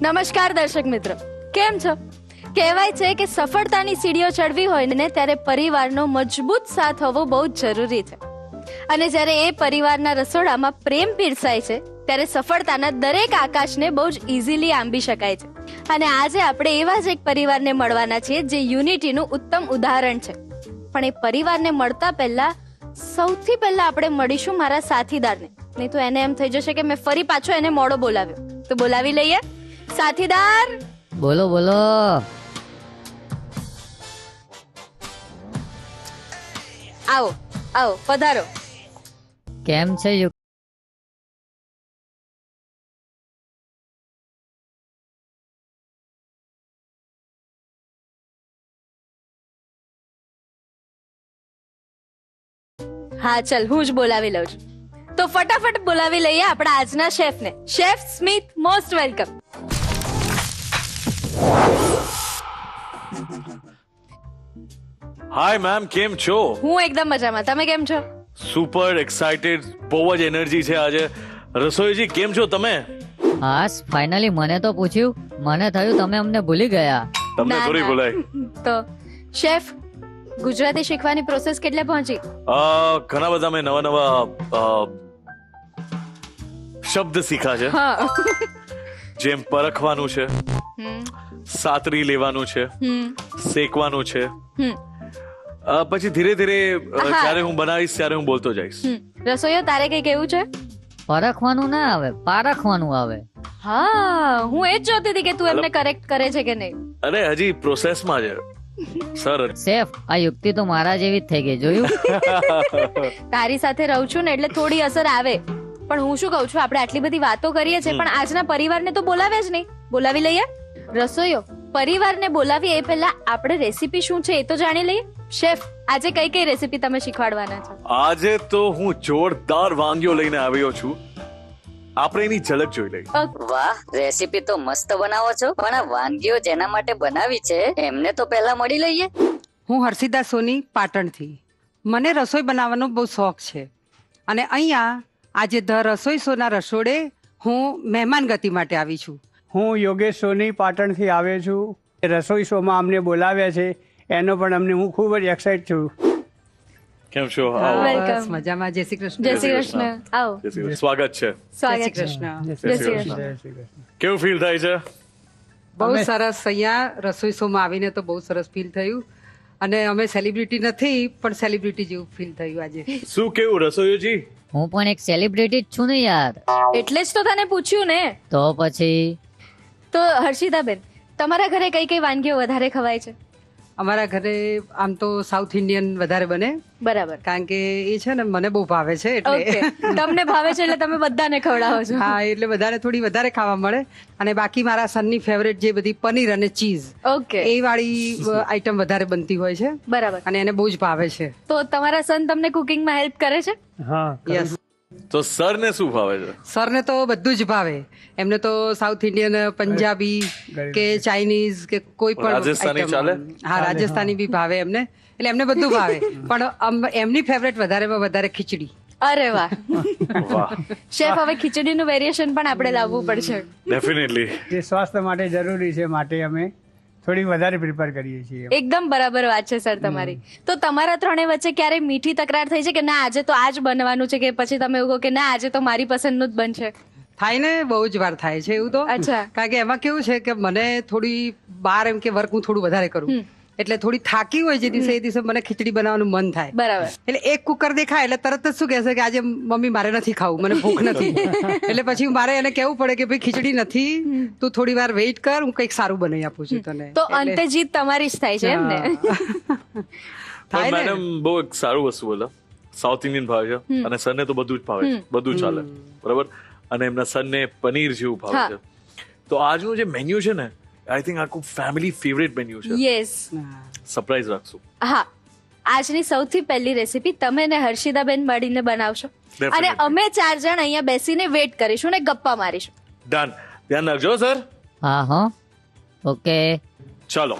નમસ્કાર દર્શક મિત્રો, કેમ છો? કહેવાય છે કે સફળતાની સીડીઓ ચડવી હોય ને ત્યારે પરિવારનો મજબૂત સાથ હોવો બહુ જ જરૂરી છે. અને જ્યારે એ પરિવારના રસોડામાં પ્રેમ પીરસાય છે ત્યારે સફળતાના દરેક આકાશને બહુ જ ઇઝીલી આંબી શકાય છે. અને આજે આપણે એવા જ એક પરિવારને મળવાના છીએ જે યુનિટીનું ઉત્તમ ઉદાહરણ છે. પણ એ પરિવારને મળતા પહેલા સૌથી પહેલા આપણે મળીશું મારા સાથીદારને. નહીં તો એને એમ થઈ જશે કે મેં ફરી પાછો એને મોડો બોલાવ્યો. તો બોલાવી લઈએ સાથીદાર. બોલો બોલો. આવો આવો, પધારો. કેમ છે હા ચલ, હું જ બોલાવી લઉં છું. તો ફટાફટ બોલાવી લઈએ આપણા આજના શેફને. Chef Smith, most welcome. Hi ma'am, કેમ છો? હું એકદમ મજામાં, તમે કેમ છો? સુપર એક્સાઇટેડ, બહુ જ એનર્જી છે આજે. રસોઈજી કેમ છો તમે? હાસ, ફાઇનલી મને તો પૂછ્યું. મને થયું તમે અમને ભૂલી ગયા. તમને ના, થોડી ના. બોલાય. તો શેફ, ગુજરાતી શીખવાની પ્રોસેસ કેટલે પહોંચી? ઘણા બધા મેં નવા નવા શબ્દ શીખા છે. હા. જેમ પરખવાનું છે, હમ, સાતરી લેવાનું છે, હમ, શેકવાનું છે. હમ, પછી ધીરે ધીરે હા. જ્યારે હું બનાવીશ ત્યારે હું બોલતો જઈશ. હમ. રસોઈયો, તારે કઈ કેવું છે? પરખવાનું ના આવે, પારખવાનું આવે. હા, હું એ જ જોતી હતી કે તું એમને કરેક્ટ કરે છે કે નહીં. અરે હજી પ્રોસેસમાં છે સર. શેફ, આ યુક્તિ તો મારા જેવી જ થઈ ગઈ, જોયું? તારી સાથે રહું છું ને એટલે થોડી અસર આવે. પણ હું શું કહું છું, આપણે આટલી બધી વાતો કરીએ છીએ પણ આજના પરિવારને તો બોલાવ્યા જ નહીં. બોલાવી લઈએ રસોઈયો. પરિવારને બોલાવીએ એ પહેલા આપણે રેસીપી શું છે એ તો જાણી લઈએ. શેફ, આજે કઈ કઈ રેસીપી તમે શીખવાડવાના છો? આજે તો હું જોરદાર વાનગીઓ લઈને આવ્યો છું. આપણે એની ઝલક જોઈ લઈએ. વાહ, રેસીપી તો મસ્ત બનાવો છો, પણ આ વાનગીઓ જેના માટે બનાવી છે એમને તો પહેલા મળી લઈએ. હું હર્ષિતા સોની, પાટણથી. મને રસોઈ બનાવવાનો બહુ શોખ છે અને અહીંયા આજે ધ રસોઈ શોના રસોડે હું મહેમાન ગતિ માટે આવી છું. હું યોગેશ સોની, પાટણથી આવ્યો છું. રસોઈ શોમાં અમને બોલાવ્યા છે એનો પણ હું ખૂબ જ એક્સાઇટ છું. કેમ છો? Welcome. બસ મજામાં. જય શ્રી કૃષ્ણ. જય શ્રી કૃષ્ણ. આવો, જય શ્રી કૃષ્ણ. સ્વાગત છે. જય શ્રી સ્વાગત છે. કૃષ્ણ. જય જય શ્રી કૃષ્ણ. કૃષ્ણ. જય શ્રી કૃષ્ણ. કેવું ફીલ થાય છે? બહુ સરસ. અહીંયા રસોઈ શોમાં આવીને તો બહુ સરસ ફીલ થયું અને અમે સેલિબ્રિટી નથી પણ સેલિબ્રિટી જેવું ફીલ થયું આજે. શું કેવું રસોઈયોજી? હું પણ એક સેલિબ્રિટી જ છું ને યાર. એટલે જ તો તને પૂછ્યું ને. તો પછી તો હર્ષિતાબેન, તમારા ઘરે કઈ કઈ વાનગીઓ વધારે ખવાય છે? અમારા ઘરે આમ તો સાઉથ ઇન્ડિયન વધારે બને બરાબર. કારણ કે એ છે ને મને બહુ ભાવે છે એટલે. ઓકે, તમને ભાવે છે એટલે તમે બધાને ખવડાવો છો. હા, એટલે બધાને થોડી વધારે ખાવા મળે. અને બાકી મારા સનની ફેવરેટ જે બધી પનીર અને ચીઝ ઓકે, એ વાળી આઈટમ વધારે બનતી હોય છે બરાબર. અને એને બહુ જ ભાવે છે. તો તમારા સન તમને કુકિંગમાં હેલ્પ કરે છે? હા, યસ. તો સરને શું ભાવે છે? સરને તો બધું જ ભાવે. એમને તો સાઉથ ઇન્ડિયન, પંજાબી કે ચાઇનીઝ કે કોઈ પણ રાજસ્થાની item. ચાલે? હા, રાજસ્થાની બી ભાવે એમને. એટલે એમને બધું ભાવે પણ એમની ફેવરેટ વધારેમાં વધારે ખીચડી. અરે વાહ. વાહ, શેફ, હવે ખીચડીનું વેરિએશન પણ આપણે લાવવું પડશે. ડેફિનેટલી. જે સ્વાસ્થ્ય માટે જરૂરી છે માટે અમે થોડી વધારે પ્રિપેર કરીએ છીએ. એકદમ બરાબર વાત છે સર તમારી. તો તમારા ત્રણેય વચ્ચે ક્યારે મીઠી તકરાર થઈ છે કે ના આજે તો આ જ બનવાનું છે, કે પછી તમે એવું કહો કે ના આજે તો મારી પસંદનું જ બનશે? થાય ને, બહુ જ વાર થાય છે એવું તો. અચ્છા. કારણ કે એમાં કેવું છે કે મને થોડી બહાર એમ કે વર્ક હું થોડું વધારે કરું એટલે થોડી થાકી હોય જે દિવસે એ દિવસે મને ખીચડી બનાવવાનું મન થાય. બરાબર. એટલે એક કુકર દેખાય એટલે તરત જ શું કહેશે કે આજે મમ્મી મારે નથી ખાવું, મને ભૂખ નથી. એટલે પછી મારે એને કહેવું પડે કે ભાઈ ખીચડી નથી, તું થોડી વાર વેઇટ કર, હું કંઈક સારું બનાવી આપું છું તને. તો અંતે જીત તમારી જ થાય છે એમ ને? થાય ને. મેડમ બહુ એક સારું વસ્તુ બોલો. સાઉથ ઇન્ડિયન ભાવે છે અને સરને તો બધું જ ભાવે છે, બધું ચાલે, બરાબર. અને એમના સરને પનીર જેવું ભાવે છે. તો આજનું જે મેન્યુ છે ને, આઈ થિંક આખું ફેમિલી ફેવરેટ મેન્યુ છે. યસ. સરપ્રાઈઝ રાખશું. હા, આજની સૌથી પહેલી રેસીપી તમે ને હર્ષિતાબેન મળીને બનાવશો Definitely. અને અમે 4 જણ અહીંયા બેસીને વેટ કરીશું ને ગપ્પા મારીશું. ડન. ધ્યાન રાખજો સર. હા હા, ઓકે. ચાલો.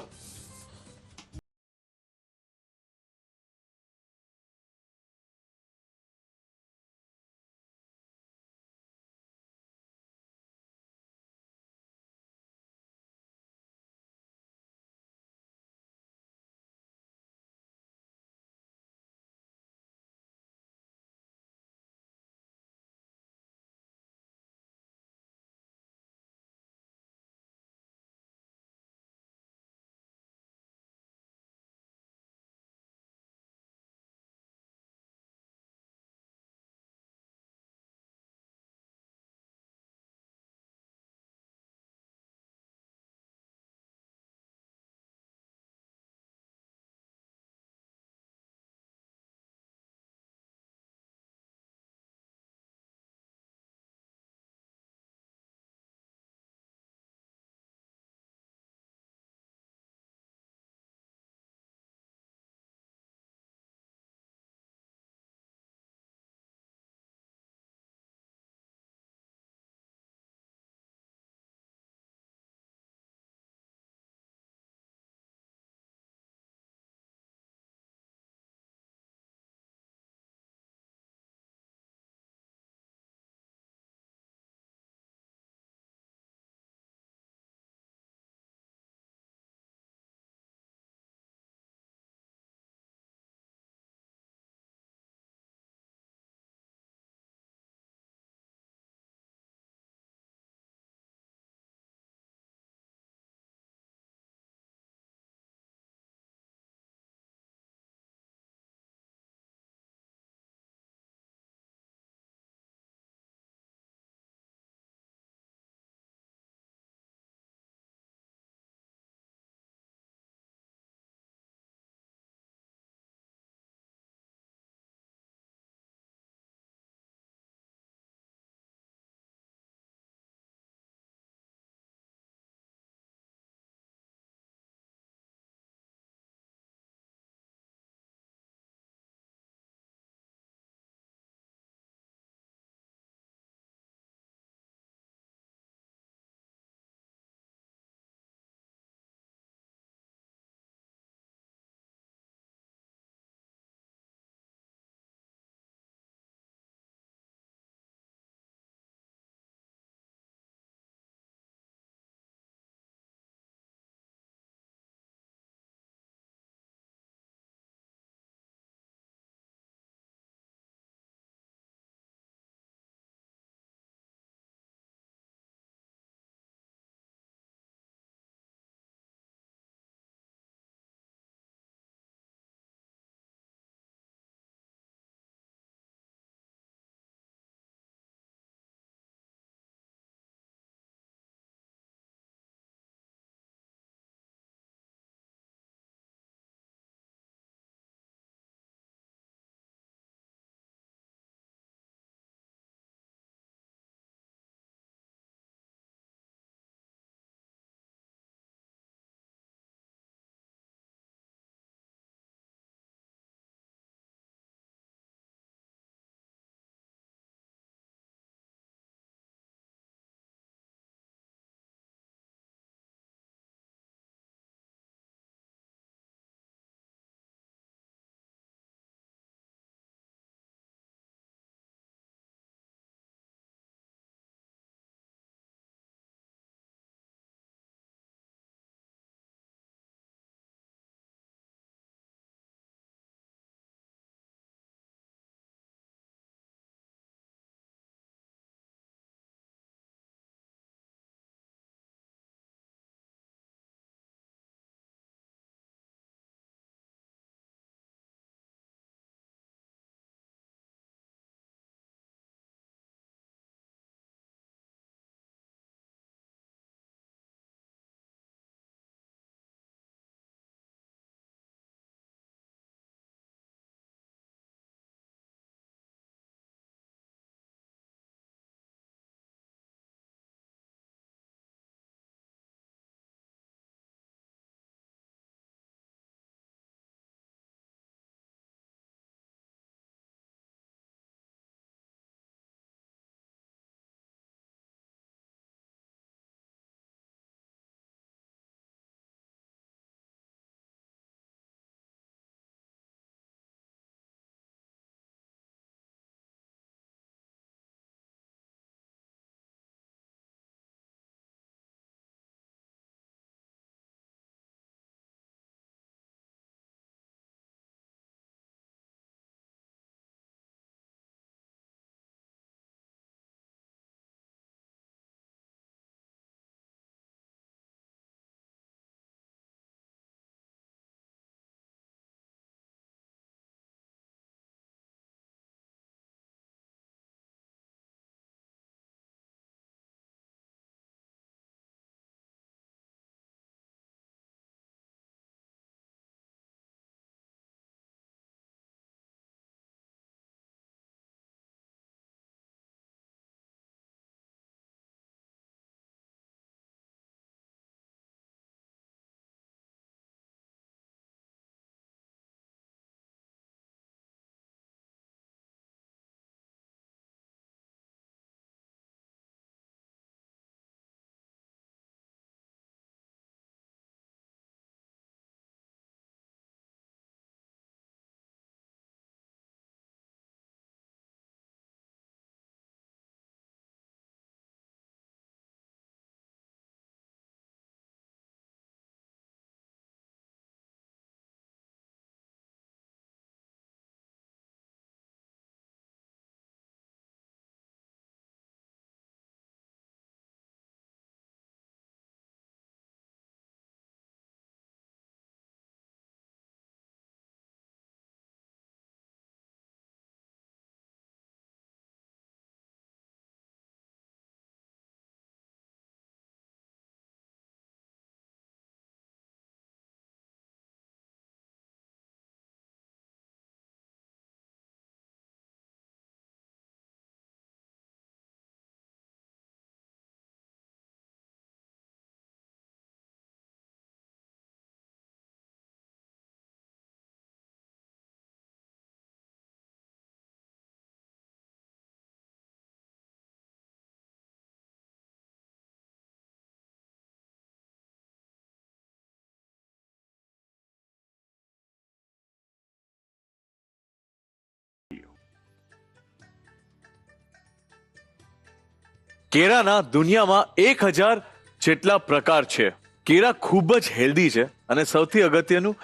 કેળાના દુનિયામાં 1000 જેટલા પ્રકાર છે. કેળા ખૂબ જ હેલ્ધી છે અને સૌથી અગત્યનું,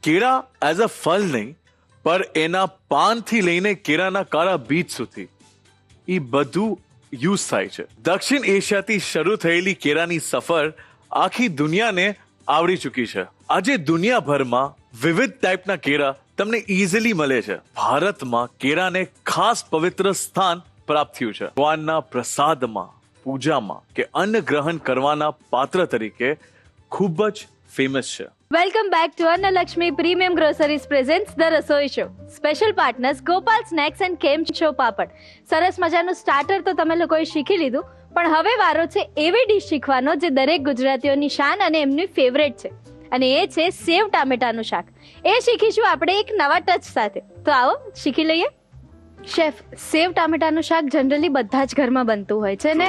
કેળા એઝ અ ફળ નહીં, પણ એના પાનથી લઈને કેળાના કાળા બીજ સુધી એ બધું યુઝ થાય છે. દક્ષિણ એશિયાથી શરૂ થયેલી કેળાની સફર આખી દુનિયાને આવડી ચૂકી છે. આજે દુનિયાભરમાં વિવિધ ટાઈપના કેળા તમને ઇઝીલી મળે છે. ભારતમાં કેળાને ખાસ પવિત્ર સ્થાન પ્રાપ્ત થયું છે. ભગવાનના પ્રસાદમાં, પૂજામાં કે અન્ન ગ્રહણ કરવાના પાત્ર તરીકે ખૂબ જ ફેમસ છે. Welcome back to Annalakshmi premium groceries presents the Rasoi show. Special partners Gopal snacks and Kem Chho Papad. સરસ મજાનું સ્ટાર્ટર તો તમે લોકોએ શીખી લીધું, પણ હવે વારો છે એવી ડીશ શીખવાનો જે દરેક ગુજરાતીઓની શાન અને એમની ફેવરેટ છે, અને એ છે સેવ ટામેટાનું શાક. એ શીખીશું આપણે એક નવા ટચ સાથે. તો આવો શીખી લઈએ. શેફ, સેવ ટામેટાનું શાક જનરલી બધા જ ઘરમાં બનતું હોય છે ને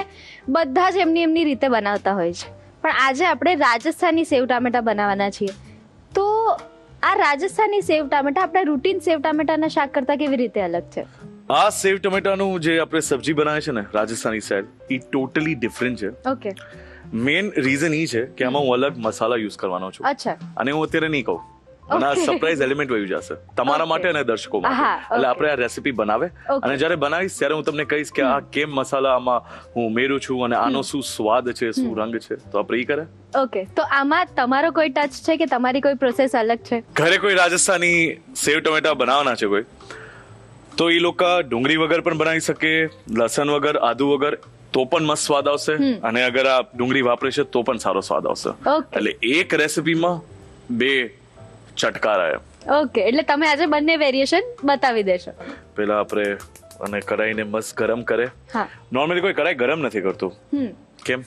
બધા જ એમની રીતે બનાવતા હોય છે, પણ આજે આપણે રાજસ્થાની સેવ ટામેટા બનાવવાના છીએ. તો આ રાજસ્થાની સેવ ટામેટા આપણા રૂટીન સેવ ટામેટાના શાક કરતા કેવી રીતે અલગ છે? આ સેવ ટમેટાનું જે આપણે સબ્જી બનાવે છે ને રાજસ્થાની સાઈડ, એ ટોટલી ડિફરન્ટ છે. ઓકે. મેઇન રીઝન એ છે કે આમાં હું અલગ મસાલા યુઝ કરવાનો છું, અચ્છા. અને હું અત્યારે નહીં કહું, અને આ સરપ્રાઈઝ એલિમેન્ટ વહી જશે તમારા માટે અને દર્શકો માટે. હા, એટલે આપણે આ રેસીપી બનાવે અને જ્યારે બનાવીશ ત્યારે હું તમને કહીશ કે આ કેમ મસાલા આમાં હું ઉમેરું છું અને આનો શું સ્વાદ છે, શું રંગ છે. તો આપણે એ કરે. ઓકે. તો આમાં તમારો કોઈ ટચ છે કે તમારી કોઈ પ્રોસેસ અલગ છે? ઘરે કોઈ રાજસ્થાની સેવ ટમેટા બનાવવાના છે કોઈ, તો એ લોકો ડુંગળી વગર પણ બનાવી શકે, લસણ વગર, આદુ વગર, તો પણ મસ્ત સ્વાદ આવશે. અને અગર આ ડુંગળી વાપરે છે તો પણ સારો સ્વાદ આવશે. એટલે એક રેસીપીમાં 2 ચટકાર આવ્યા. ઓકે, એટલે તમે આજે બંને વેરિએશન બતાવી દેશો. પેલા આપણે અને કઢાઈને મસ્ત ગરમ કરે. હા. નોર્મલી કોઈ કઢાઈ ગરમ નથી કરતું. કેમ?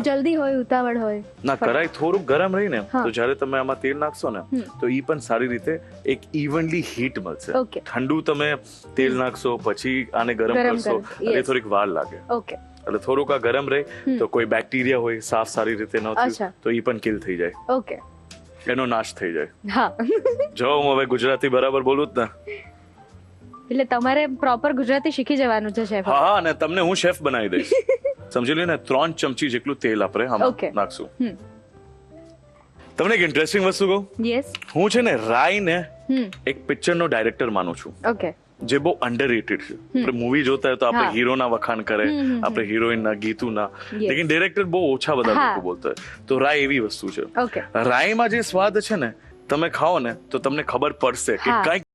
જલ્દી હોય, ઉતાવળ હોય. ના, કઢાઈ થોડુંક ગરમ રહીને તો જ્યારે તમે આમાં તેલ નાખશો ને તો ઈ પણ સારી રીતે એક ઇવનલી હીટ મળશે. Okay. ઠંડુ તમે તેલ નાખશો પછી આને ગરમ કરશો એટલે થોડીક વાર લાગે. ઓકે. એટલે થોડુંક આ ગરમ રહે તો કોઈ બેક્ટેરિયા હોય સાફ સારી રીતે ન થયું તો ઈ પણ કિલ થઈ જાય. ઓકે. એનો નાશ થઈ જાય. હા. જો હું હવે ગુજરાતી બરાબર બોલું જ ને, એટલે તમારે પ્રોપર ગુજરાતી શીખી જવાનું છે શેફ. હા, અને તમને હું શેફ બનાવી દઈશ. સમજી લો ને, 3 ચમચી જેટલું તેલ આપણે આમાં નાખશું. તમને એક ઇન્ટરેસ્ટિંગ વસ્તુ કહું? યસ. હું છે ને રાઈને એક પિક્ચરનો ડાયરેક્ટર માનું છું. ઓકે. જે બહુ અંડરરેટેડ છે. આપણે મૂવી જોતા હોય તો આપણે હીરોના વખાણ કરે, આપણે હિરોઈનના, ગીતુના, લેકિન ડાયરેક્ટર બહુ ઓછા બધા લોકો બોલતા હોય. તો રાય એવી વસ્તુ છે. ઓકે. રાયમાં જે સ્વાદ છે ને, તમે ખાઓ ને તો તમને ખબર પડશે કે કઈક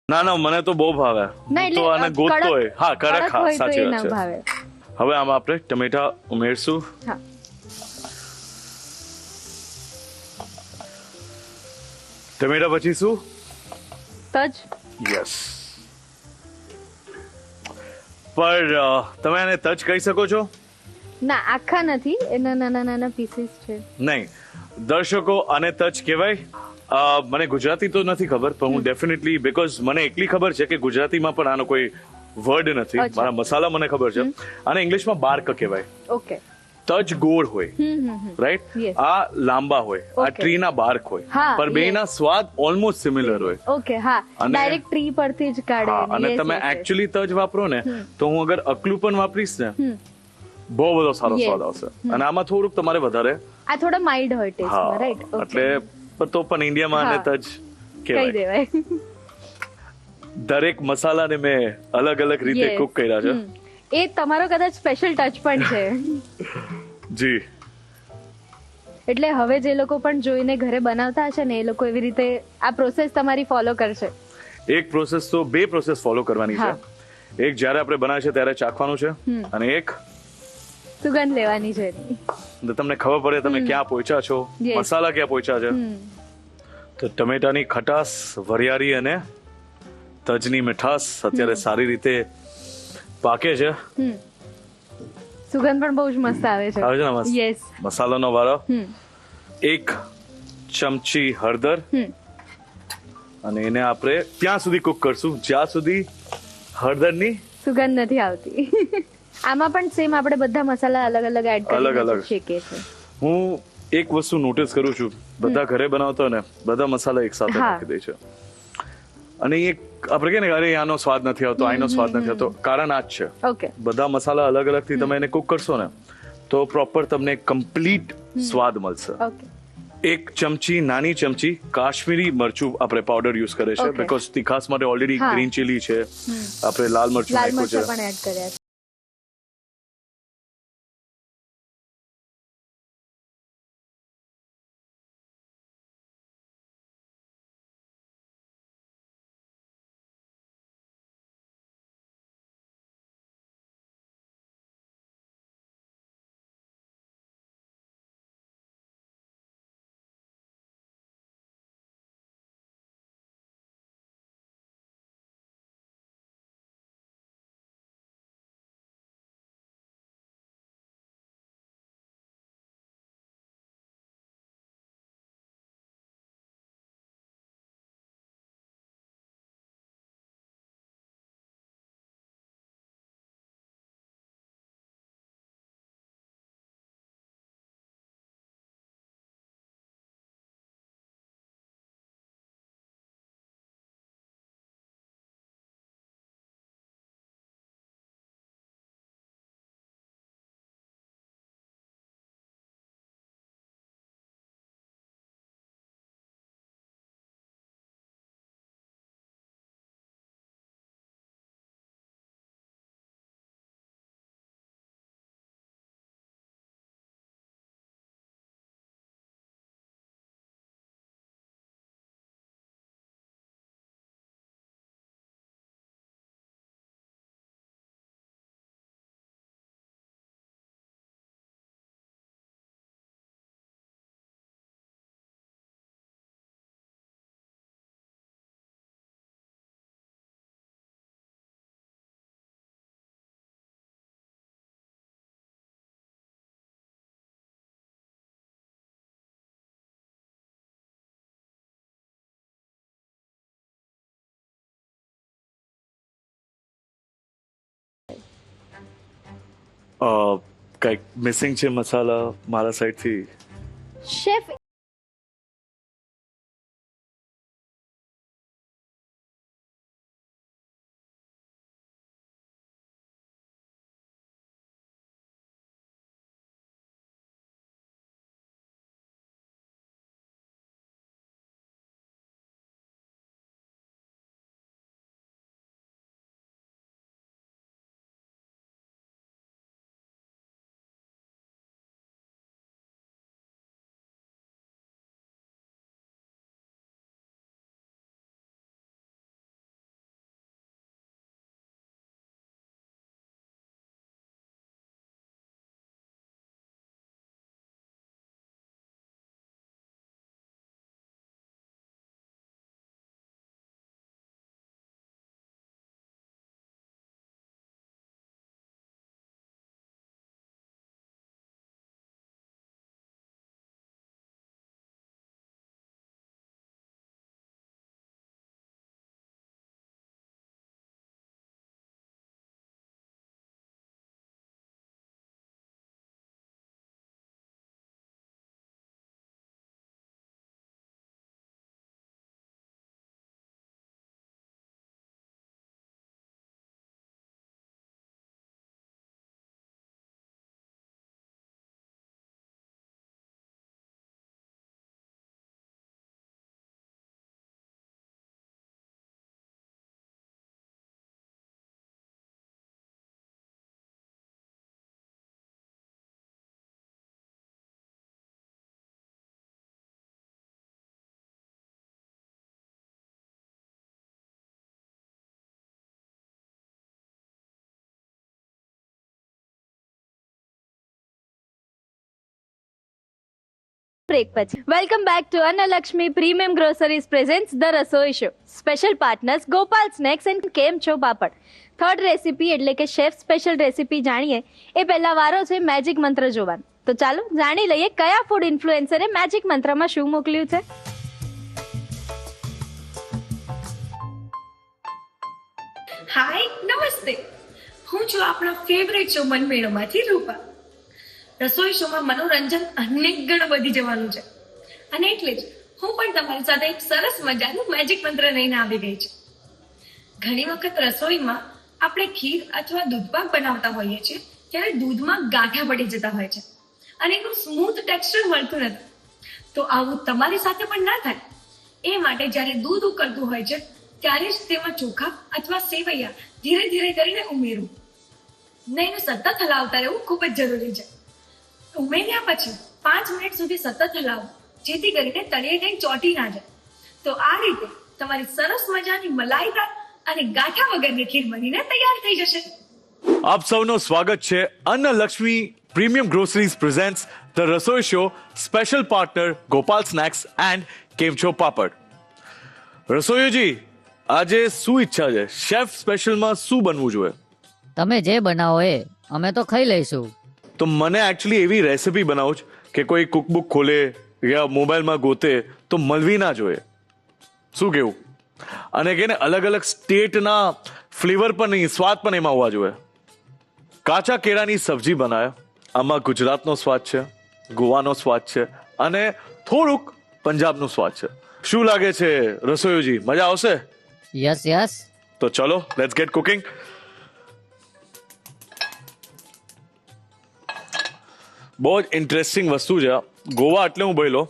ના મને તો બહુ ભાવે. ના, હું તો એટલે આને ગોતતો હોય. હા, કડક, હા, હોય તો સાચી એ વાત ના છે. ભાવે. હવે આમાં આપણે ટમેટા ઉમેરશું. હા, ટમેટા પછી શું? તજ. યસ. પર તમે આને તજ કહી શકો છો? ના, આખા નથી, એના નાના નાના પીસીસ છે. નહીં, દર્શકો આને તજ કહેવાય. મને ગુજરાતી તો નથી ખબર, પણ હું ડેફિનેટલી, બીકોઝ મને એટલી ખબર છે કે ગુજરાતીમાં પણ આનો કોઈ વર્ડ નથી. અચ્છા. મારા મસાલા મને ખબર છે. આને ઇંગ્લિશમાં બાર્ક કહેવાય. ઓકે. તજ ગોળ હોય, રાઈટ? Yes. આ લાંબા હોય, આ Okay. ટ્રીના બાર્ક હોય, હા, પર બેના સ્વાદ ઓલમોસ્ટ સિમિલર હોય. ઓકે, હા, અને- ડાયરેક્ટ ટ્રી પરથી જ કાઢે. હા, અને Yes, તમે yes, yes. એકચ્યુઅલી તજ વાપરો ને, તો હું અગર અકલું પણ વાપરીશ ને, બહુ બધો સારો Yes. સ્વાદ આવશે. અને આમાં થોડુંક તમારે વધારે, આ થોડા માઇલ્ડ હોય ટેસ્ટમાં, હા, રાઈટ? એટલે પણ તો પણ ઇન્ડિયામાં આને હા. તજ કહી કહેવાય. દેવાય. દરેક મસાલાને મેં અલગ અલગ રીતે Yes. કુક કર્યા છે. એ તમારો કદાચ સ્પેશિયલ ટચ પણ છે. જી. એટલે હવે જે લોકો પણ જોઈને ઘરે બનાવતા હશે ને, એ લોકો એવી રીતે આ પ્રોસેસ તમારી ફોલો કરશે. એક પ્રોસેસ તો, બે પ્રોસેસ ફોલો કરવાની હા. છે. એક જ્યારે આપણે બનાવીએ છીએ ત્યારે ચાખવાનું છે, અને એક સુગંધ લેવાની છે એની. તમને ખબર પડે તમે ક્યાં પહોંચ્યા છો, Yes. મસાલા ક્યાં પહોંચ્યા છે. તો ટમેટાની ખટાશ, વરિયાળી અને તજની મીઠાશ અત્યારે સારી રીતે પાકે છે. સુગંધ પણ બહુ જ મસ્ત આવે છે. આવે છે ને મસ્ત? યસ. મસાલાનો વારો. એક ચમચી હળદર, અને એને આપણે ત્યાં સુધી કુક કરશું જ્યાં સુધી હળદરની સુગંધ નથી આવતી. આમાં પણ સેમ આપણે બધા મસાલા અલગ અલગ એડ અલગ કરીને અલગ. શેકીએ છીએ. હું એક વસ્તુ નોટિસ કરું છું, બધા ઘરે બનાવતા હોય ને, બધા મસાલા એક સાથે હા. નાખી દે છે. અને એક આપણે કહે ને, અરે આનો સ્વાદ નથી આવતો, આનો સ્વાદ નથી આવતો, કારણ આ જ છે. ઓકે. બધા મસાલા અલગ અલગ થી તમે એને કુક કરશો ને, તો પ્રોપર તમને કમ્પ્લીટ સ્વાદ મળશે. ઓકે. એક ચમચી, નાની ચમચી કાશ્મીરી મરચું આપણે પાવડર યુઝ કરે છે, Okay. બીકોઝ તીખાસ માટે ઓલરેડી હા. ગ્રીન ચીલી છે, આપણે લાલ મરચું લાલ નાખ્યું મરચાં છે. પણ એડ કર્યા છે. કંઈક મિસિંગ છે મસાલા મારા સાઈડથી. શેફ બ્રેક પછી welcome back to Annalakshmi premium groceries presents the Rasoi show. Special partners Gopal snacks and Kem Chho papad. Third recipe એટલે કે શેફ સ્પેશિયલ રેસીપી જાણીએ એ પહેલા વારો છે મેજિક મંત્ર જોવાનો. તો ચાલો જાણી લઈએ કયા ફૂડ ઇન્ફ્લુએન્સરે મેજિક મંત્રમાં શું મોકલ્યું છે. હાય નમસ્તે, હું છું આપણા ફેવરેટ શો મનમેળોમાંથી રૂપા. રસોઈ શોમાં મનોરંજન અનેક ગણું વધી જવાનું છે અને એટલે જ હું પણ તમારી સાથે એક સરસ મજાનું મેજિક મંત્ર લઈને આવી ગઈ છું. ઘણી વખત રસોઈમાં આપણે ખીર અથવા દૂધપાક બનાવતા હોઈએ છીએ ત્યારે દૂધમાં ગાંઠા પડી જતા હોય છે અને એનું સ્મૂથ ટેક્સચર મળતું નથી. તો આવું તમારી સાથે પણ ના થાય એ માટે જ્યારે દૂધ ઉકળતું હોય છે ત્યારે જ તેમાં ચોખા અથવા સેવૈયા ધીરે ધીરે કરીને ઉમેરવું ને એને સતત હલાવતા રહેવું ખૂબ જ જરૂરી છે. ઉમેર્યા પછી 5 મિનિટ સુધી સતત હલાવો જેથી કરીને તળિયે કંઈ ચોટી ના જાય. તો આ રીતે તમારી સરસ મજાની મલાઈદાર અને ગાંઠા વગરની ખીર બનીને તૈયાર થઈ જશે. આપ સૌનું સ્વાગત છે અન્નલક્ષ્મી premium groceries presents the Rasoi show special partner Gopal snacks and Kem Chho પાપડ. રસોઈજી, આજે શું ઈચ્છા છે? શેફ સ્પેશિયલમાં શું બનવું જોઈએ? તમે જે બનાવો એ અમે તો ખાઈ લઈશું. તો મને એકચ્યુઅલી એવી રેસિપી બનાવું છે કે કોઈ કુકબુક ખોલે યા મોબાઈલમાં ગોતે તો મળવી ના જોઈએ. શું કેવું? અને કે ને અલગ અલગ સ્ટેટના ફ્લેવર પણ નહીં, સ્વાદ પણ એમાં હોવા જોઈએ. કાચા કેળાની સબ્જી બનાવે, આમાં ગુજરાતનો સ્વાદ છે, ગોવાનો સ્વાદ છે અને થોડુંક પંજાબનો સ્વાદ છે. શું લાગે છે રસોઈજી, મજા આવશે? Yes yes. તો ચલો લેટ્સ ગેટ કુકિંગ. બહુ જ ઇન્ટરેસ્ટિંગ વસ્તુ છે. ગોવા એટલે હું બોલ્યો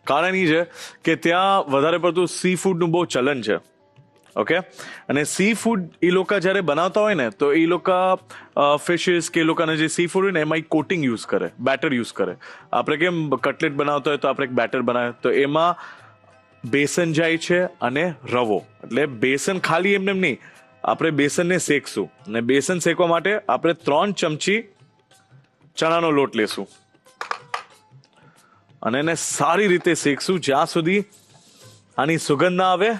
કારણ એ છે કે ત્યાં વધારે પડતું સી ફૂડનું બહુ ચલન છે. ઓકે, અને સી ફૂડ એ લોકો જ્યારે બનાવતા હોય ને તો એ લોકો ફિશિસ કે એ લોકોના જે સી ફૂડ હોય ને એમાં કોટિંગ યુઝ કરે, બેટર યુઝ કરે. આપણે કેમ કટલેટ બનાવતા હોય તો આપણે એક બેટર બનાવે તો એમાં બેસન જાય છે અને રવો. એટલે બેસન ખાલી એમને નહીં, આપણે બેસનને શેકશું અને બેસન શેકવા માટે આપણે 3 ચમચી ચણાનો લોટ લેશું અને એને સારી રીતે શેકશું જ્યાં સુધી આની સુગંધ ના આવે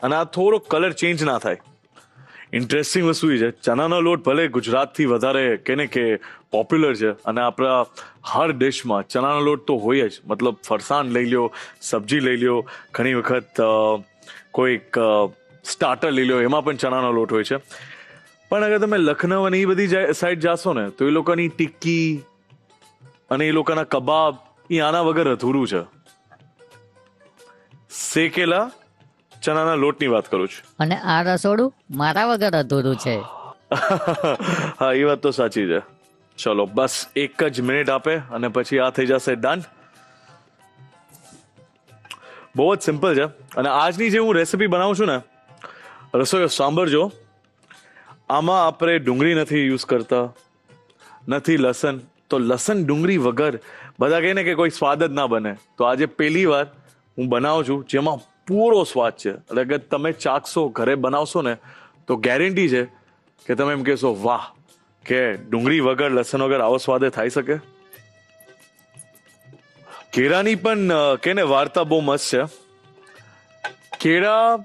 અને આ થોડો કલર ચેન્જ ના થાય. ઇન્ટરેસ્ટિંગ વસ્તુ એ છે, ચણાનો લોટ ભલે ગુજરાતથી વધારે કેને કે પોપ્યુલર છે અને આપણા હર ડિશમાં ચણાનો લોટ તો હોય જ. મતલબ ફરસાણ લઈ લો, સબ્જી લઈ લો, ઘણી વખત કોઈક સ્ટાર્ટર લઈ લો એમાં પણ ચણાનો લોટ હોય છે. પણ અગર તમે લખનઉ અને એ બધી સાઈડ જાશો ને તો એ લોકોની ટિક્કી અને એ લોકોના કબાબ એ આના વગર અધૂરું છે. શેકેલા ચણાના લોટની વાત કરું છું. અને આ રસોડું મારા વગર અધૂરું છે. હા, એ વાત તો સાચી છે. ચલો બસ 1 જ મિનિટ આપે અને પછી આ થઈ જશે ડન. બહુ જ સિમ્પલ છે. અને આજની જે હું રેસીપી બનાવું છું ને રસોઈ સાંભળજો, આમાં આપણે ડુંગળી નથી યુઝ કરતા, નથી લસણ. તો લસણ ડુંગળી વગર બધા કહે ને કે કોઈ સ્વાદ જ ના બને. તો આજે પહેલી વાર હું બનાવું છું જેમાં પૂરો સ્વાદ છે. એટલે કે તમે ચાખશો, ઘરે બનાવશો ને તો ગેરંટી છે કે તમે એમ કહેશો વાહ, કે ડુંગળી વગર લસણ વગર આવો સ્વાદ થઈ શકે. કેળાની પણ કે ને વાર્તા બહુ મસ્ત છે. કેળા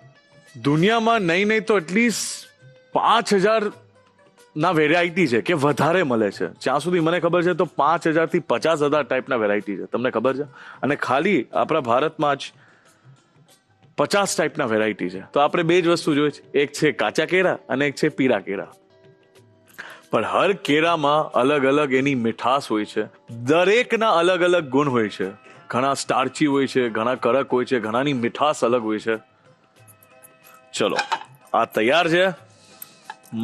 દુનિયામાં નહીં તો એટલીસ્ટ 5000 ના વેરાયટી છે કે વધારે મળે છે. જ્યાં સુધી મને ખબર છે તો 5000 થી 50000 ટાઈપના વેરાયટી છે. તમને ખબર છે? અને ખાલી આપણા ભારતમાં જ 50 ટાઈપના વેરાયટી છે. તો આપણે 2 જ વસ્તુ જોઈએ છે, એક છે કાચા કેળા અને એક છે પીળા કેળા. પણ હર કેળામાં અલગ અલગ એની મીઠાશ હોય છે, દરેકના અલગ અલગ ગુણ હોય છે. ઘણા સ્ટાર્ચી હોય છે, ઘણા કડક હોય છે, ઘણાની મીઠાશ અલગ હોય છે. ચલો આ તૈયાર છે,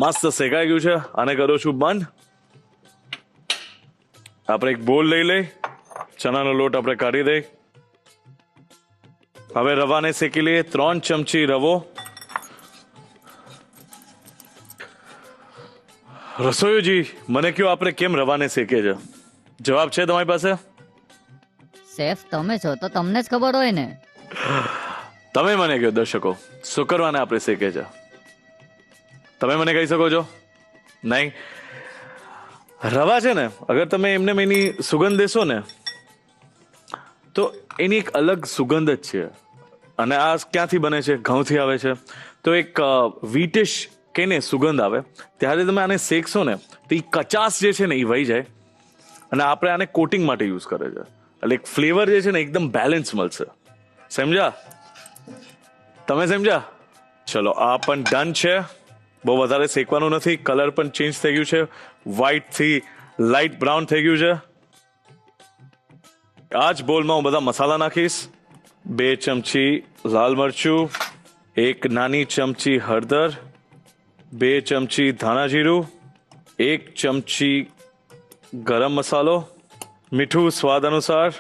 મસ્ત શેકાઈ ગયું છે. આને કરું છું બંધ. આપણે એક બોલ લઈ લઈ, ચણાનો લોટ આપણે કાઢી દઈ. હવે રવાને શેકી લઈએ. 3 ચમચી રવો. રસોઈજી, મને કયો આપણે કેમ રવાને શેકે છે? જવાબ છે તમારી પાસે? શેફ તમે છો તો તમને જ ખબર હોય ને. તમે મને કહો દર્શકો, શુક્રવારે આપણે શેકે છે? તમે મને કહી શકો છો? નહીં. રવા છે ને, અગર તમે એમને એની સુગંધ દેશો ને તો એની એક અલગ સુગંધ જ છે. અને આ ક્યાંથી બને છે? ઘઉંથી આવે છે. તો એક વીટિશ કે ને સુગંધ આવે. ત્યારે તમે આને શેકશો ને તો એ કચાસ જે છે ને એ વહી જાય. અને આપણે આને કોટિંગ માટે યુઝ કરે છે. એટલે એક ફ્લેવર જે છે ને એકદમ બેલેન્સ મળશે. સમજ્યા? તમે સમજ્યા? ચલો, આ પણ ડન છે. બહુ વધારે શેકવાનું નથી. કલર પણ ચેન્જ થઈ ગયું છે. વ્હાઈટ થી લાઇટ બ્રાઉન થઈ ગયું છે. આ જ બોલમાં હું બધા મસાલા નાખીશ. 2 ચમચી લાલ મરચું, 1 નાની ચમચી હળદર, 2 ચમચી ધાણા જીરું, 1 ચમચી ગરમ મસાલો, મીઠું સ્વાદ અનુસાર,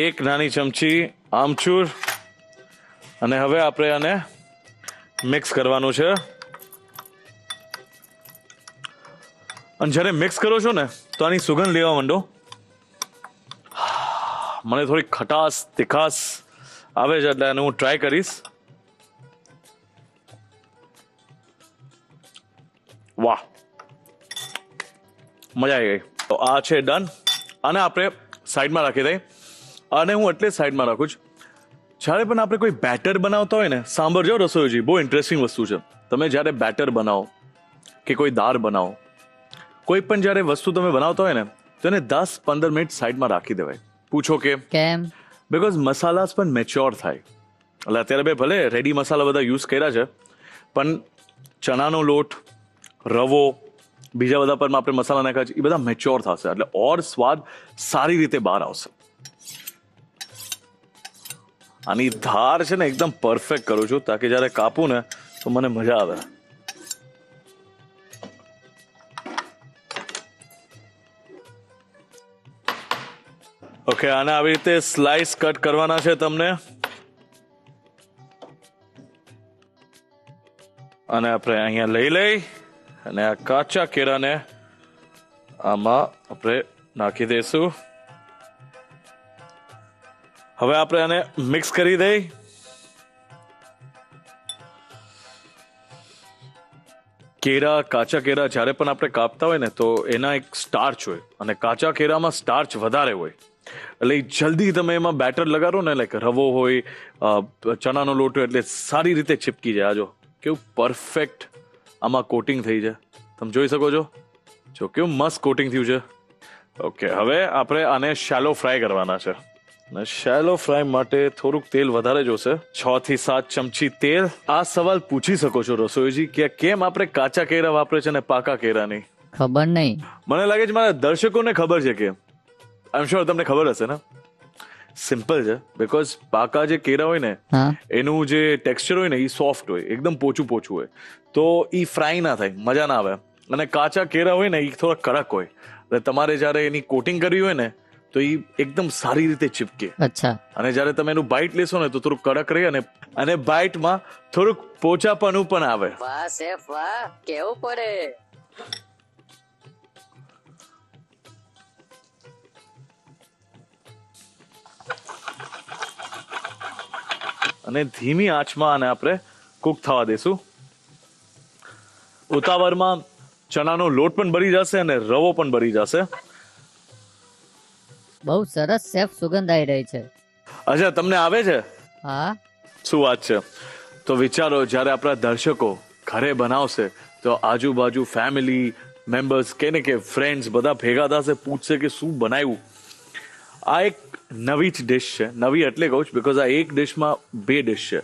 1 નાની ચમચી આમચૂર. અને હવે આપણે આને મિક્સ કરવાનું છે. અને જ્યારે મિક્સ કરો છો ને તો આની સુગંધ લેવા માંડો. મને થોડી ખટાશ તીખાશ આવે છે એટલે આને હું ટ્રાય કરીશ. વાહ, મજા આવી ગઈ. તો આ છે ડન. અને આપણે સાઈડમાં રાખી દઈએ. અને હું એટલે સાઈડમાં રાખું છું, જ્યારે પણ આપણે કોઈ બેટર બનાવતા હોય ને, સાંભળજો રસોઈજી, બહુ ઇન્ટરેસ્ટિંગ વસ્તુ છે. તમે જ્યારે બેટર બનાવો કે કોઈ દાળ બનાવો, કોઈ પણ જ્યારે વસ્તુ તમે બનાવતા હોય ને તો એને 10-15 મિનિટ સાઈડમાં રાખી દેવાય. પૂછો કેમ? બીકોઝ મસાલા પણ મેચ્યોર થાય. એટલે અત્યારે બે ભલે રેડી મસાલા બધા યુઝ કર્યા છે, પણ ચણાનો લોટ, રવો, બીજા બધા પર આપણે મસાલા નાખ્યા છે, એ બધા મેચ્યોર થશે. એટલે ઓર સ્વાદ સારી રીતે બહાર આવશે. આની ધાર છે ને એકદમ પરફેક્ટ કરું છું, તાકી જ્યારે કાપું ને તો મને મજા આવે. ઓકે, આને આવી રીતે સ્લાઇસ કટ કરવાના છે તમને. અને આપણે અહીંયા લઈ અને આ કાચા કેળાને આમાં આપણે નાખી દઈશું. હવે આપણે આને મિક્સ કરી દઈ. કાચા કેળા જ્યારે પણ આપણે કાપતા હોય ને તો એના એક સ્ટાર્ચ હોય, અને કાચા કેળામાં સ્ટાર્ચ વધારે હોય. એટલે જલ્દી તમે એમાં બેટર લગાડો ને, લાઈક રવો હોય, ચણાનો લોટ હોય, એટલે સારી રીતે ચીપકી જાય. આજો કેવું પરફેક્ટ આમાં કોટિંગ થઈ જાય. તમે જોઈ શકો છો, જો કેવું મસ્ત કોટિંગ થયું છે. ઓકે, હવે આપણે આને શેલો ફ્રાય કરવાના છે. અને શેલો ફ્રાય માટે થોડુંક તેલ વધારે જોશે. 6 થી 7 ચમચી તેલ. આ સવાલ પૂછી શકો છો રસોઈજી કે કેમ આપણે કાચા કેળા વાપરે છે ને પાકા કેળા નહીં? ખબર નહીં. મને લાગે છે મારા દર્શકોને ખબર છે કેમ. આઈ એમ શ્યોર તમને ખબર હશે ને. સિમ્પલ છે. બીકોઝ પાકા જે કેળા હોય ને એનું જે ટેક્સચર હોય ને એ સોફ્ટ હોય, એકદમ પોચું હોય, તો એ ફ્રાય ના થાય, મજા ના આવે. અને કાચા કેળા હોય ને એ થોડા કડક હોય, એટલે તમારે જ્યારે એની કોટિંગ કરવી હોય ને તો એ એકદમ સારી રીતે ચીપકે. અચ્છા. અને જ્યારે તમે એનું બાઇટ લેશો ને તો થોડું કડક રહે, અને બાઇટમાં થોડુંક પોચાપણું પણ આવે. વાહ શેફ વાહ, કેવું પડે. અને ધીમી આંચમાં આને આપણે કુક થવા દેશું. ઉતાવળમાં ચણાનો લોટ પણ બળી જશે અને રવો પણ બળી જશે. બહુ સરસ શેફ, સુગંધ આવી રહી છે. અચ્છા, તમને આવે છે? હા. શું વાત છે. તો વિચારો, જ્યારે આપણા દર્શકો ઘરે બનાવશે તો આજુબાજુ ફેમિલી મેમ્બર્સ કે ને કે ફ્રેન્ડ્સ બધા ભેગા થશે, પૂછશે કે શું બનાવ્યું. આ એક નવી જ ડિશ છે. નવી એટલે કહું છું બીકોઝ આ એક ડિશમાં 2 ડિશ છે.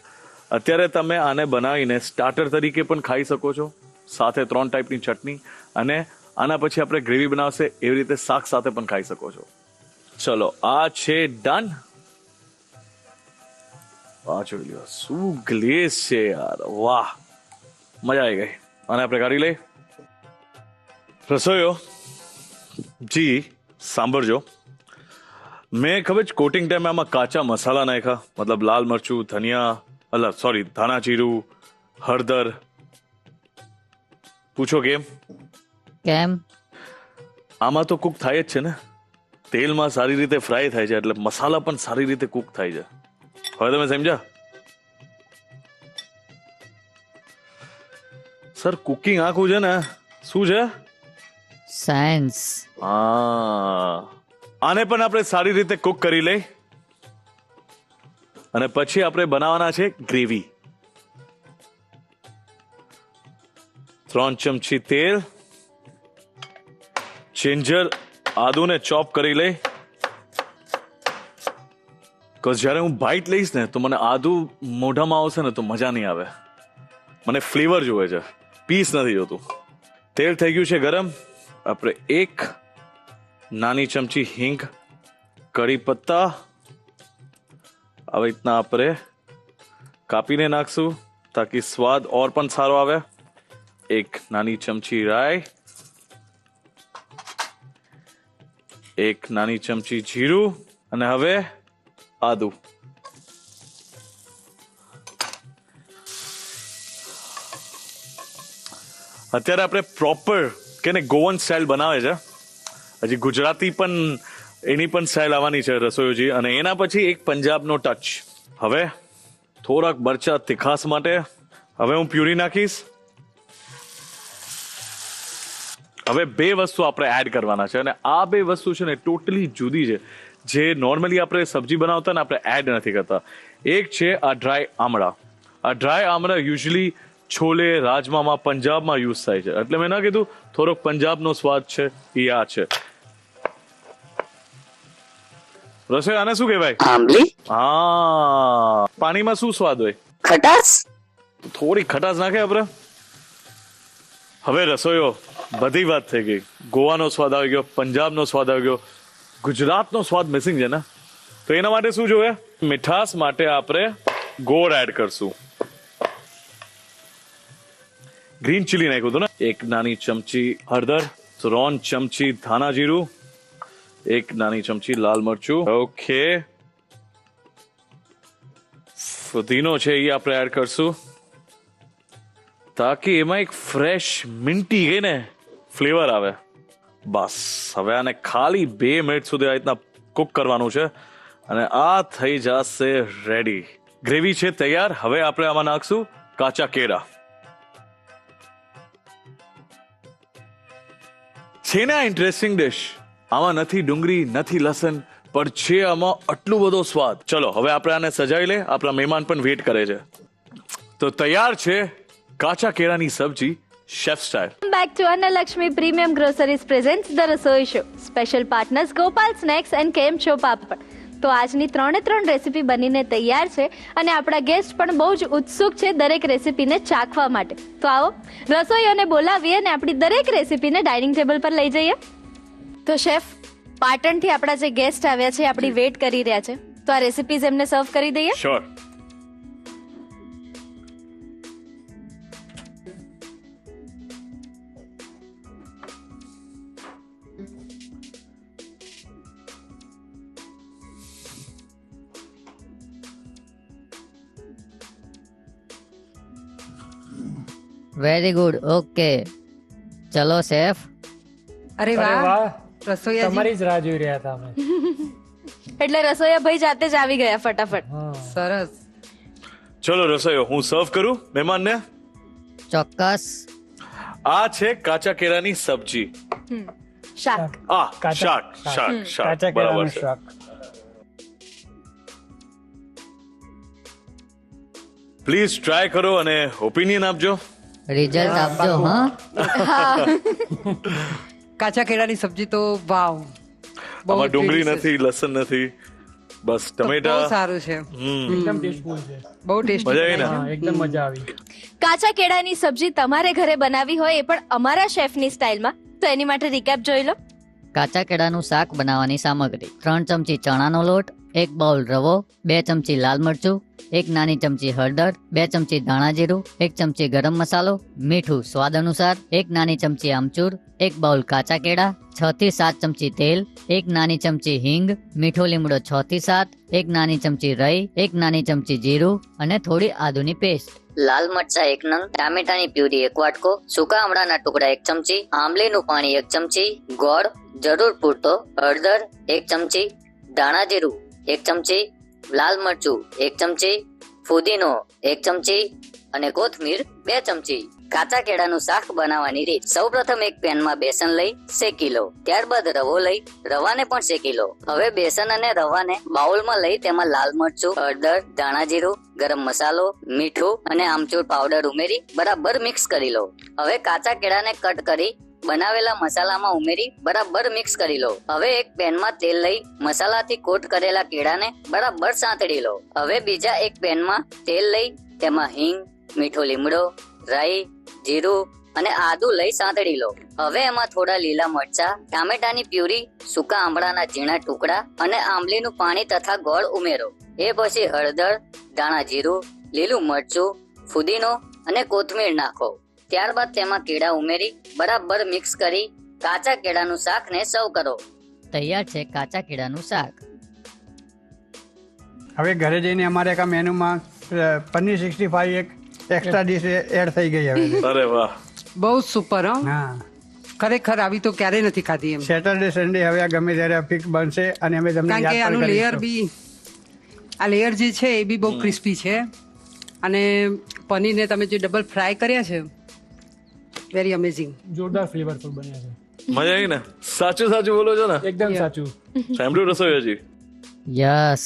અત્યારે તમે આને બનાવીને સ્ટાર્ટર તરીકે પણ ખાઈ શકો છો, સાથે 3 ટાઈપની ચટણી, અને આના પછી આપણે ગ્રેવી બનાવશે એવી રીતે શાક સાથે પણ ખાઈ શકો છો. ચલો, આ છે ડન. આ જોઈ લો શું ગ્લેઝ છે યાર, વાહ, મજા આવી ગઈ. આને આપણે કાઢી લઈ. રસોઈઓ જી સાંભળજો, મેં ખબર છે કોટિંગ ટાઈમે આમાં કાચા મસાલા નાખ્યા, મતલબ લાલ મરચું, ધાણા જીરું, હળદર. પૂછો કેમ? આમાં તો કુક થાય જ છે ને, તેલમાં સારી રીતે ફ્રાય થાય છે, એટલે મસાલા પણ સારી રીતે કુક થાય છે. હવે તમે સમજ્યા? સર, કુકિંગ આખું છે ને શું છે? સાયન્સ. હા, આને પણ આપણે સારી રીતે કુક કરી લઈ અને પછી આપણે બનાવવાના છે ગ્રેવી. 3 ચમચી તેલ, જિંજર આદુને ચોપ કરી લઈ. બીકોઝ જ્યારે હું બાઈટ લઈશ ને તો મને આદુ મોઢામાં આવશે ને તો મજા નહીં આવે. મને ફ્લેવર જોવે છે, પીસ નથી જોતું. તેલ થઈ ગયું છે ગરમ. આપણે 1 નાની ચમચી હિંગ, કડી પત્તા આવી રીતના આપણે કાપીને નાખશું તાકી સ્વાદ ઓર પણ સારો આવે. 1 નાની ચમચી રાઈ, 1 નાની ચમચી જીરું અને હવે આદુ. અત્યારે આપણે પ્રોપર કે ને ગોવન સ્ટાઇલ બનાવે છે. હજી ગુજરાતી પણ એની પણ સ્ટાઇલ આવવાની છે રસોઈજી. અને એના પછી એક પંજાબનો ટચ. હવે થોડાક મરચા તીખાસ માટે હવે હું પ્યુરી નાખીશ. હવે 2 વસ્તુ આપણે એડ કરવાના છે અને આ 2 વસ્તુ છે ને ટોટલી જુદી છે, જે નોર્મલી આપણે સબ્જી બનાવતા ને આપણે એડ નથી કરતા. એક છે આ ડ્રાય આમળા. આ ડ્રાય આમળા યુઝ્યુઅલી છોલે રાજમામાં પંજાબમાં યુઝ થાય છે, એટલે મેં ના કીધું થોડોક પંજાબનો સ્વાદ છે એ આ છે. રસોઈ આને શું કહેવાય? આંબલી. હા, પાણીમાં શું સ્વાદ હોય? ખટાશ. થોડી ખટાશ નાખે આપણે. હવે રસોઈઓ બધી વાત થઈ ગઈ. ગોવાનો સ્વાદ આવી ગયો, પંજાબનો સ્વાદ આવી ગયો, ગુજરાતનો સ્વાદ મિસિંગ છે ને. તો એના માટે શું જોઈએ? મીઠાશ માટે આપણે ગોળ એડ કરશું. ગ્રીન ચીલી નાખ્યું હતું ને. 1 નાની ચમચી હળદર, 3 ચમચી ધાણા જીરું, 1 નાની ચમચી લાલ મરચું. ઓકે, ફુદીનો છે એ આપણે એડ કરશું તાકી એમાં એક ફ્રેશ મિન્ટી ગઈ ને ફ્લેવર આવે. બસ હવે આને ખાલી 2 મિનિટ સુધી આ રીતના કુક કરવાનું છે અને આ થઈ જશે રેડી. ગ્રેવી છે તૈયાર. હવે આપણે આમાં નાખશું કાચા કેળા. છે ને આ ઇન્ટરેસ્ટિંગ ડિશ. આમાં નથી ડુંગળી, નથી લસણ, પણ છે આમાં આટલું બધો સ્વાદ. ચલો હવે આપણે આને સજાવી લે. આપણા મહેમાન પણ વેઇટ કરે છે. તો તૈયાર છે કાચા કેળાની સબ્જી chef style. Back to Annalakshmi premium groceries presents the Rasoi show. Special partners Gopal snacks and Kem Chho પાપડ. તો આજની 3 રેસીપી બનીને તૈયાર છે અને આપણા ગેસ્ટ પણ બહુ જ ઉત્સુક છે દરેક રેસીપીને ચાખવા માટે. તો આવો રસોઈઓને બોલાવીએ અને આપણી દરેક રેસીપીને ડાઇનિંગ ટેબલ પર લઈ જઈએ. તો શેફ, પાટણથી આપણા જે ગેસ્ટ આવ્યા છે આપણી વેઇટ કરી રહ્યા છે, તો આ રેસીપીઝ એમને સર્વ કરી દઈએ. શ્યોર. Very good. ઓકે, ચલો શેફ. અરે વાહ, રસોઈયા તમારી જ રાહ જોઈ રહ્યા હતા અમે. એટલે રસોઈયા ભાઈ જાતે જ આવી ગયા ફટાફટ. સરસ. ચલો રસોઈયો હું સર્વ કરું મહેમાનને. ચોક્કસ. આ છે કાચા કેળાની સબ્જી. શાક. શાક. કાચા બરાબર કેળાનું છે. શાક. પ્લીઝ ટ્રાય કરો અને ઓપિનિયન આપજો. રિઝલ્ટ આપજો. હા, કાચા કેળાની સબ્જી તો વાવ. આમાં ડુંગળી નથી, લસણ નથી, બસ ટમેટા. બહુ સારું છે. એકદમ ટેસ્ટફુલ છે. બહુ ટેસ્ટી. મજા આવી ને? હા, એકદમ મજા આવી. કાચા કેળાની સબ્જી તમારે ઘરે બનાવી હોય એ પણ અમારા શેફની સ્ટાઇલમાં, તો એની માટે રિકેપ જોઈ લો. કાચા કેળાનું શાક બનાવવાની સામગ્રી: 3 ચમચી ચણાનો લોટ, 1 બાઉલ રવો, 2 ચમચી લાલ મરચું, 1 નાની ચમચી હળદર, 2 ચમચી ધાણા જીરું, 1 ચમચી ગરમ મસાલો, મીઠું સ્વાદ અનુસાર, 1 નાની ચમચી આમચૂર, 1 બાઉલ કાચા કેળા, 6 થી 7 ચમચી તેલ, 1 નાની ચમચી હિંગ, મીઠો લીમડો 6 થી 7, 1 નાની ચમચી રાઈ, 1 નાની ચમચી જીરું અને થોડી આદુની પેસ્ટ. લાલ મરચા 1 નંગ, ટામેટાની પ્યુરી 1 વાટકો, સૂકા આમળાના ટુકડા 1 ચમચી, આંબલીનું પાણી 1 ચમચી, ગોળ જરૂર પૂરતો, હળદર 1 ચમચી, ધાણા જીરું 1 ચમચી, લાલ મરચું 1 ચમચી, ફુદીનો 1 ચમચી અને કોથમીર 2 ચમચી. કાચા કેળાનું શાક બનાવવાની રીત. સૌપ્રથમ એક પેનમાં બેસન લઈ શેકી લો. ત્યારબાદ રવો લઈ રવાને પણ શેકી લો. હવે બેસન અને રવાને બાઉલમાં લઈ તેમાં લાલ મરચું, હળદર, ધાણા જીરું, ગરમ મસાલો, મીઠું અને આમચૂર પાવડર ઉમેરી બરાબર મિક્સ કરી લો. હવે કાચા કેળાને કટ કરી બનાવેલા મસાલામાં ઉમેરી બરાબર મિક્સ કરી લો. હવે એક પેનમાં તેલ લઈ મસાલાથી કોટ કરેલા કેળાને બરાબર સાંતળી લો. હવે બીજા એક પેનમાં તેલ લઈ તેમાં હિંગ, મીઠો લીમડો, રાઈ, જીરું અને આદુ લઈ સાંતળી લો. હવે એમાં થોડા લીલા મરચા, ટામેટાની પ્યુરી, સૂકા આંબળાના ઝીણા ટુકડા અને આંબલીનું પાણી તથા ગોળ ઉમેરો. એ પછી હળદર, ધાણા જીરું, લીલું મરચું, ફુદીનો અને કોથમીર નાખો. ત્યારબાદ તેમાં કેળા ઉમેરી બરાબર મિક્સ કરી કાચા કેળાનું શાકને સર્વ કરો. તૈયાર છે કાચા કેળાનું શાક. હવે ઘરે જઈને અમારે એક આ મેનુમાં પનીર 65 એક એક્સ્ટ્રા ડીશ એડ થઈ ગઈ હવે. અરે વાહ, બહુ સુપર હો. હા, ખરેખર આવી તો ક્યારેય નથી ખાધી એમ. સેટરડે સન્ડે હવે આ ગમે ત્યારે ફિક્સ બનશે અને અમે તમને કારણ કે યાદ આનું પણ લેયર કરીશું. બી આ લેયર જે છે એ બી બહુ ક્રિસ્પી છે અને પનીરને તમે જે ડબલ ફ્રાય કર્યા છે વેરી અમેઝિંગ. જોરદાર ફ્લેવરફુલ બન્યા છે. મજા આવી ને? સાચું સાચું બોલો છો ને? એકદમ સાચું. સાંભળ્યું રસોઈ હજી? યસ.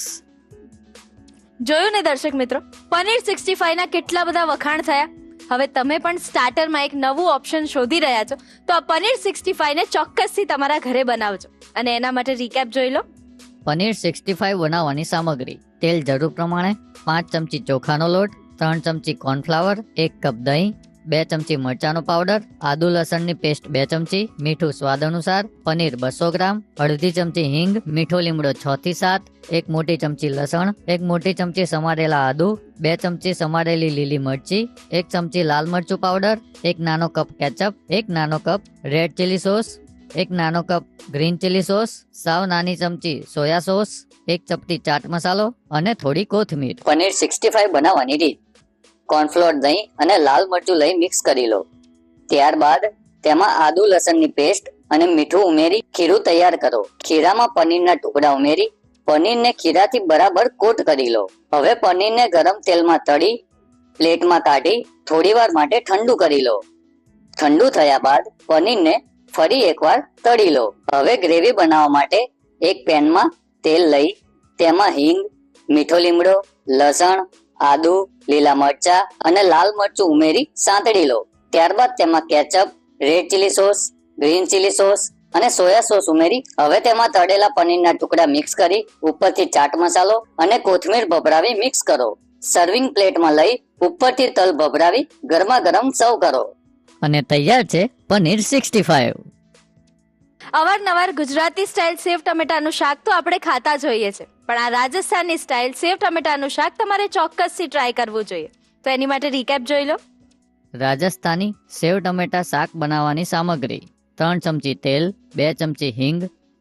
જોયું ને દર્શક મિત્રો, પનીર 65 ના કેટલા બધા વખાણ થયા. હવે તમે પણ સ્ટાર્ટરમાં એક નવું ઓપ્શન શોધી રહ્યા છો તો આ પનીર 65 ને ચોક્કસથી તમારા ઘરે બનાવજો. અને એના માટે રીકેપ જોઈ લો. પનીર 65 બનાવવાની સામગ્રી. તેલ જરૂર પ્રમાણે, 5 ચમચી ચોખાનો લોટ, 3 ચમચી કોર્નફ્લાવર, 1 કપ દહીં, 2 ચમચી મરચાનો પાવડર, આદુ લસણની પેસ્ટ 2 ચમચી, મીઠું સ્વાદ અનુસાર, પનીર 200 ગ્રામ, અડધી ચમચી હિંગ, મીઠો લીમડો 6 થી 7, 1 મોટી ચમચી લસણ, 1 મોટી ચમચી સમારેલા આદુ, 2 ચમચી સમારેલી લીલી મરચી, 1 ચમચી લાલ મરચું પાવડર, 1 નાનો કપ કેચઅપ, 1 નાનો કપ રેડ ચીલી સોસ, 1 નાનો કપ ગ્રીન ચીલી સોસ, સાવ નાની ચમચી સોયા સોસ, 1 ચપટી ચાટ મસાલો અને થોડી કોથમીર. પનીર 65 બનાવવાની રીત. કોર્નફ્લોર, દહીં અને લાલ મરચું લઈ મિક્સ કરી લો. ત્યારબાદ તેમાં આદુ લસણની પેસ્ટ અને મીઠું ઉમેરી ખીરું તૈયાર કરો. ખીરામાં પનીરના ટુકડા ઉમેરી પનીરને ખીરાથી બરાબર કોટ કરી લો. હવે પનીરને ગરમ તેલમાં તળી પ્લેટમાં કાઢી થોડીવાર માટે ઠંડુ કરી લો. ઠંડુ થયા બાદ પનીરને ફરી એકવાર તળી લો. હવે ગ્રેવી બનાવવા માટે એક પેનમાં તેલ લઈ તેમાં હિંગ, મીઠો લીમડો, લસણ, આદુ, લીલા મરચા અને લાલ મરચું ઉમેરી સાંતળી લો. ત્યારબાદ તેમાં ketchup, red chilli sauce, green chilli sauce અને સોયા સોસ ઉમેરી હવે તેમાં તળેલા પનીરના ટુકડા મિક્સ કરી ઉપરથી ચાટ મસાલો અને કોથમીર ભભરાવી મિક્સ કરો. સર્વિંગ પ્લેટમાં લઈ ઉપરથી તલ ભભરાવી ગરમા ગરમ સર્વ કરો. અને તૈયાર છે પનીર 65. અવારનવાર ગુજરાતી સ્ટાઇલ સેવ ટમેટાનું શાક તો આપણે ખાતા જોઈએ છે, પણ આ રાજસ્થાની સ્ટાઇલ સેવ ટમેટાનું શાક તમારે ચોક્કસથી ટ્રાય કરવું જોઈએ. તો એની માટે રીકેપ જોઈ લો. રાજસ્થાની સેવ ટમેટા શાક બનાવવાની સામગ્રી. 3 ચમચી તેલ, 2 ચમચી હિંગ,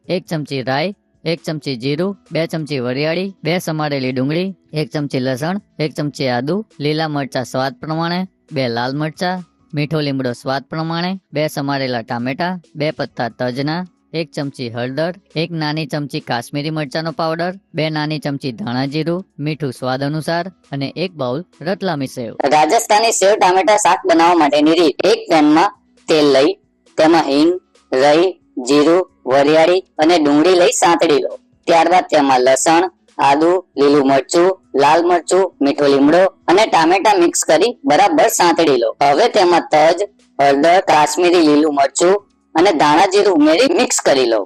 1 ચમચી રાઈ, 1 ચમચી જીરું, 2 ચમચી વરિયાળી, 2 સમારેલી ડુંગળી, 1 ચમચી લસણ, 1 ચમચી આદુ, લીલા મરચા સ્વાદ પ્રમાણે, 2 લાલ મરચા, મીઠો લીમડો સ્વાદ પ્રમાણે, 2 સમારેલા ટામેટા, 2 પત્તા તજના, 1 ચમચી હળદર, 1 નાની ચમચી કાશ્મીરી મરચાનો પાવડર, 2 નાની ચમચી ધાણા જીરું, મીઠું સ્વાદ અનુસાર અને 1 બાઉલ રતલામી સેવ. રાજસ્થાની સેવ ટામેટા શાક બનાવવા માટેની રીત. એક પેનમાં તેલ લઈ તેમાં હિંગ, રાઈ, જીરું, વરિયાળી અને ડુંગળી લઈ સાંતળી લો. ત્યારબાદ તેમાં લસણ, આદુ, લીલું મરચું, લાલ મરચું, મીઠો લીમડો અને ટામેટા મિક્સ કરી બરાબર સાંતળી લો. હવે તેમાં તજ, હળદર, કાશ્મીરી લીલું મરચું અને ધાણા જીરું ઉમેરી મિક્સ કરી લો.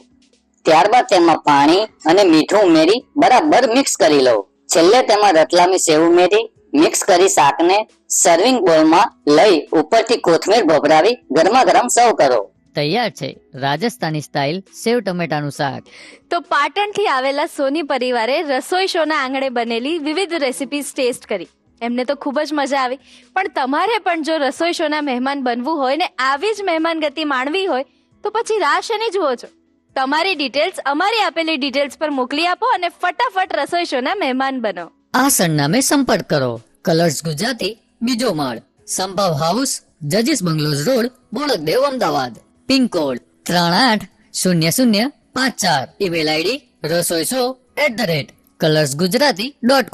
ત્યારબાદ તેમાં પાણી અને મીઠું ઉમેરી બરાબર મિક્સ કરી લો. છેલ્લે તેમાં રતલામી સેવ ઉમેરી મિક્સ કરી શાકને સર્વિંગ બોલમાં લઈ ઉપરથી કોથમીર ભભરાવી ગરમા ગરમ સર્વ કરો. તૈયાર છે રાજસ્થાની સ્ટાઇલ સેવ ટમેટાનું શાક. તો પાટણથી આવેલા સોની પરિવારે રસોઈ શોના આંગણે બનેલી વિવિધ રેસિપીઝ ટેસ્ટ કરી. એમને તો ખૂબ જ મજા આવી. પણ તમારે પણ જો રસોઈ શોના મહેમાન બનવું હોય ને આવી જ મહેમાન ગતિ માણવી હોય તો પછી રાહ શેની જુઓ છો? તમારી ડિટેલ્સ અમારી આપેલી ડિટેલ્સ પર મોકલી આપો અને ફટાફટ રસોઈ શોના મહેમાન બનો. આ સરનામે સંપર્ક કરો. કલર્સ ગુજરાતી, બીજો માળ, સંભવ હાઉસ, જજીસ bungalows road, Bodakdev, Ahmedabad. Pincode 380054. Email ID rasoiso@colorsgujarati.com.